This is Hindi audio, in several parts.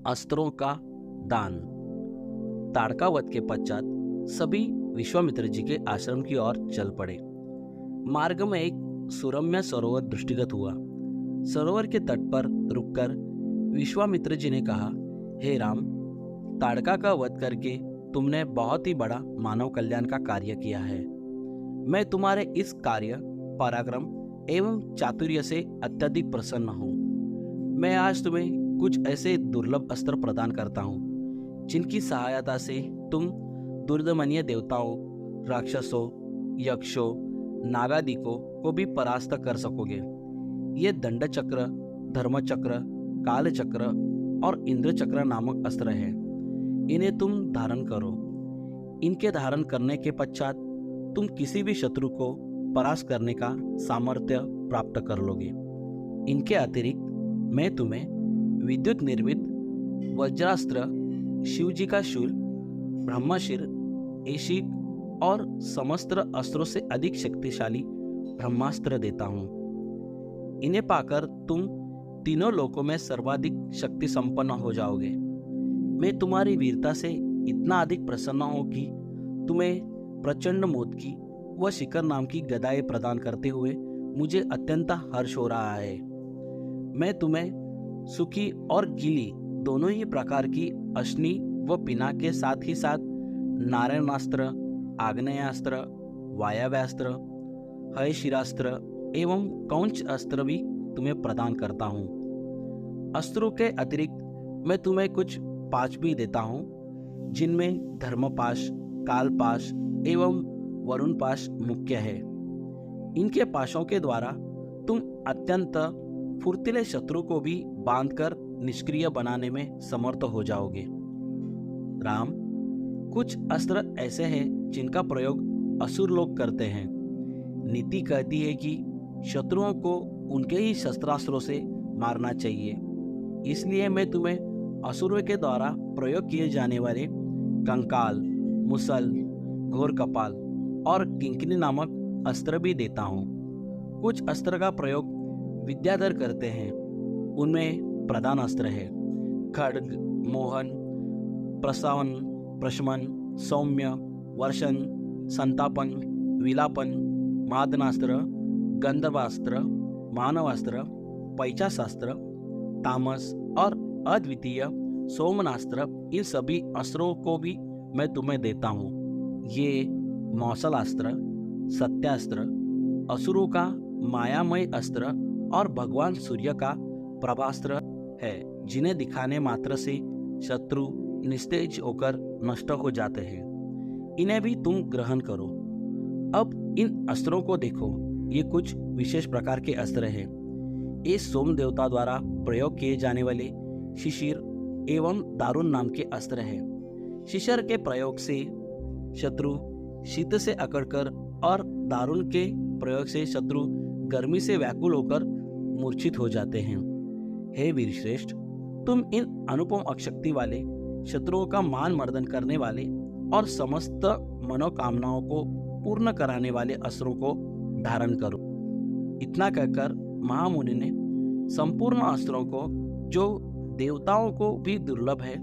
अस्त्रों का दान। ताड़का वध के पश्चात सभी विश्वामित्र जी के आश्रम की ओर चल पड़े। मार्ग में एक सुरम्य सरोवर दृष्टिगत हुआ। सरोवर के तट पर रुककर विश्वामित्र जी ने कहा, हे राम, ताड़का का वध करके तुमने बहुत ही बड़ा मानव कल्याण का कार्य किया है। मैं तुम्हारे इस कार्य, पराक्रम एवं चातुर्य से अत्यधिक प्रसन्न हूँ। मैं आज तुम्हें कुछ ऐसे दुर्लभ अस्त्र प्रदान करता हूँ जिनकी सहायता से तुम दुर्दमनीय देवताओं, राक्षसों, यक्षों, नागादिकों को भी परास्त कर सकोगे। ये दंड चक्र, धर्म चक्र, काल चक्र और इंद्र चक्र नामक अस्त्र है। इन्हें तुम धारण करो। इनके धारण करने के पश्चात तुम किसी भी शत्रु को परास्त करने का सामर्थ्य प्राप्त कर लोगे। इनके अतिरिक्त मैं तुम्हें विद्युत निर्मित वज्रास्त्र, शिवजी का शूल, ब्रह्मशिर, ऐशिक और समस्त अस्त्रों से अधिक शक्तिशाली ब्रह्मास्त्र देता हूँ। इन्हें पाकर तुम तीनों लोकों में सर्वाधिक शक्ति संपन्न हो जाओगे। मैं तुम्हारी वीरता से इतना अधिक प्रसन्न हूँ कि तुम्हें प्रचंड मौत की व शिखर नाम की गदाएं प्रदान करते हुए मुझे अत्यंत हर्ष हो रहा है। मैं तुम्हें सुखी और गीली दोनों ही प्रकार की अश्नि व पिना के साथ ही साथ नारायणास्त्र, आग्नेयास्त्र, वायव्यास्त्र, हयशिरास्त्र एवं कौंच अस्त्र भी तुम्हें प्रदान करता हूँ। अस्त्रों के अतिरिक्त मैं तुम्हें कुछ पाश भी देता हूँ, जिनमें धर्मपाश, कालपाश एवं वरुण पाश मुख्य है। इनके पाशों के द्वारा तुम अत्यंत फुर्तीले शत्रु को भी बांधकर निष्क्रिय बनाने में समर्थ हो जाओगे। राम, कुछ अस्त्र ऐसे हैं जिनका प्रयोग असुर लोग करते हैं। नीति कहती है कि शत्रुओं को उनके ही शस्त्रास्त्रों से मारना चाहिए। इसलिए मैं तुम्हें असुरों के द्वारा प्रयोग किए जाने वाले कंकाल, मुसल, घोर कपाल और किंकिनी नामक अस्त्र भी देता हूँ। कुछ अस्त्र का प्रयोग विद्याधर करते हैं। उनमें प्रधान अस्त्र है खड्ग, मोहन, प्रसावन, प्रशमन, सौम्य, वर्षण, संतापन, विलापन, मादनास्त्र, गंधर्वास्त्र, मानवास्त्र, पैचाशास्त्र, तामस और अद्वितीय सोमनास्त्र। इन सभी अस्त्रों को भी मैं तुम्हें देता हूँ। ये मौसलास्त्र, सत्यास्त्र, असुरों का मायामय अस्त्र और भगवान सूर्य का प्रभास्त्र है, जिन्हें दिखाने मात्र से शत्रु निस्तेज होकर नष्ट हो जाते हैं। इन्हें भी तुम ग्रहण करो। अब इन अस्त्रों को देखो। ये कुछ विशेष प्रकार के अस्त्र हैं। ये सोम देवता द्वारा प्रयोग किए जाने वाले शिशिर एवं दारुण नाम के अस्त्र हैं। शिशिर के प्रयोग से शत्रु शीत से अकड़कर और दारुण के प्रयोग से शत्रु गर्मी से व्याकुल होकर मूर्छित हो जाते हैं। हे वीरश्रेष्ठ, तुम इन अनुपम अक्षक्ति वाले, शत्रुओं का मान मर्दन करने वाले और समस्त मनोकामनाओं को पूर्ण कराने वाले अस्त्रों को धारण करो। इतना कहकर महामुनि ने संपूर्ण अस्त्रों को, जो देवताओं को भी दुर्लभ है,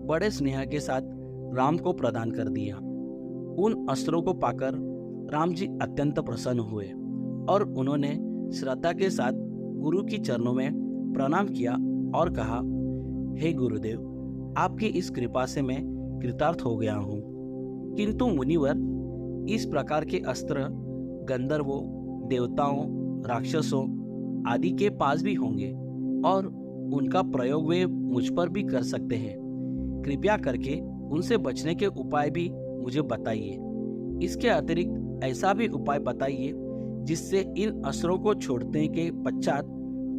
बड़े स्नेह के साथ राम को प्रदान कर दिया। उन अस्त्रों को पाकर राम जी अत्यंत प्रसन्न हुए और उन्होंने श्रद्धा के साथ गुरु की चरणों में प्रणाम किया और कहा, हे गुरुदेव, आपकी इस कृपा से मैं कृतार्थ हो गया हूँ। किंतु मुनिवर, इस प्रकार के अस्त्र गंधर्वों, देवताओं, राक्षसों आदि के पास भी होंगे और उनका प्रयोग वे मुझ पर भी कर सकते हैं। कृपया करके उनसे बचने के उपाय भी मुझे बताइए। इसके अतिरिक्त ऐसा भी उपाय बताइए जिससे इन अस्त्रों को छोड़ने के पश्चात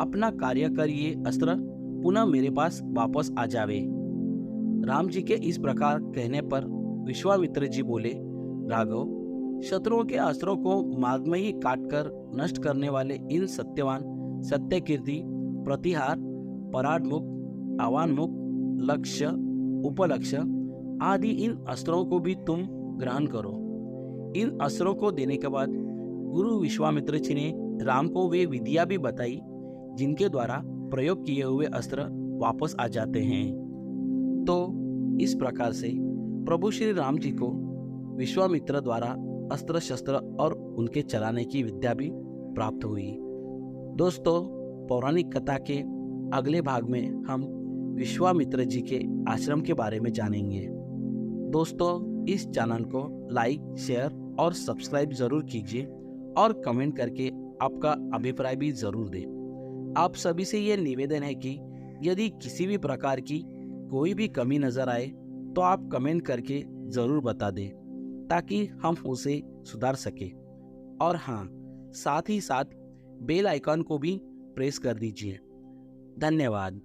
अपना कार्य कर ये अस्त्र पुनः मेरे पास वापस आ जावे। राम जी के इस प्रकार कहने पर विश्वामित्र जी बोले, राघव, शत्रुओं के अस्त्रों को मार्ग में ही काटकर नष्ट करने वाले इन सत्यवान, सत्यकीर्ति, प्रतिहार, पराडमुख, आवानमुख, लक्ष्य, उपलक्ष्य आदि इन अस्त्रों को भी तुम ग्रहण करो। इन अस्त्रों को देने के बाद गुरु विश्वामित्र जी ने राम को वे विधियां भी बताई जिनके द्वारा प्रयोग किए हुए अस्त्र वापस आ जाते हैं। तो इस प्रकार से प्रभु श्री राम जी को विश्वामित्र द्वारा अस्त्र शस्त्र और उनके चलाने की विद्या भी प्राप्त हुई। दोस्तों, पौराणिक कथा के अगले भाग में हम विश्वामित्र जी के आश्रम के बारे में जानेंगे। दोस्तों, इस चैनल को लाइक, शेयर और सब्सक्राइब जरूर कीजिए और कमेंट करके आपका अभिप्राय भी जरूर दें। आप सभी से ये निवेदन है कि यदि किसी भी प्रकार की कोई भी कमी नजर आए तो आप कमेंट करके जरूर बता दें ताकि हम उसे सुधार सके। और हाँ, साथ ही साथ बेल आइकॉन को भी प्रेस कर दीजिए। धन्यवाद।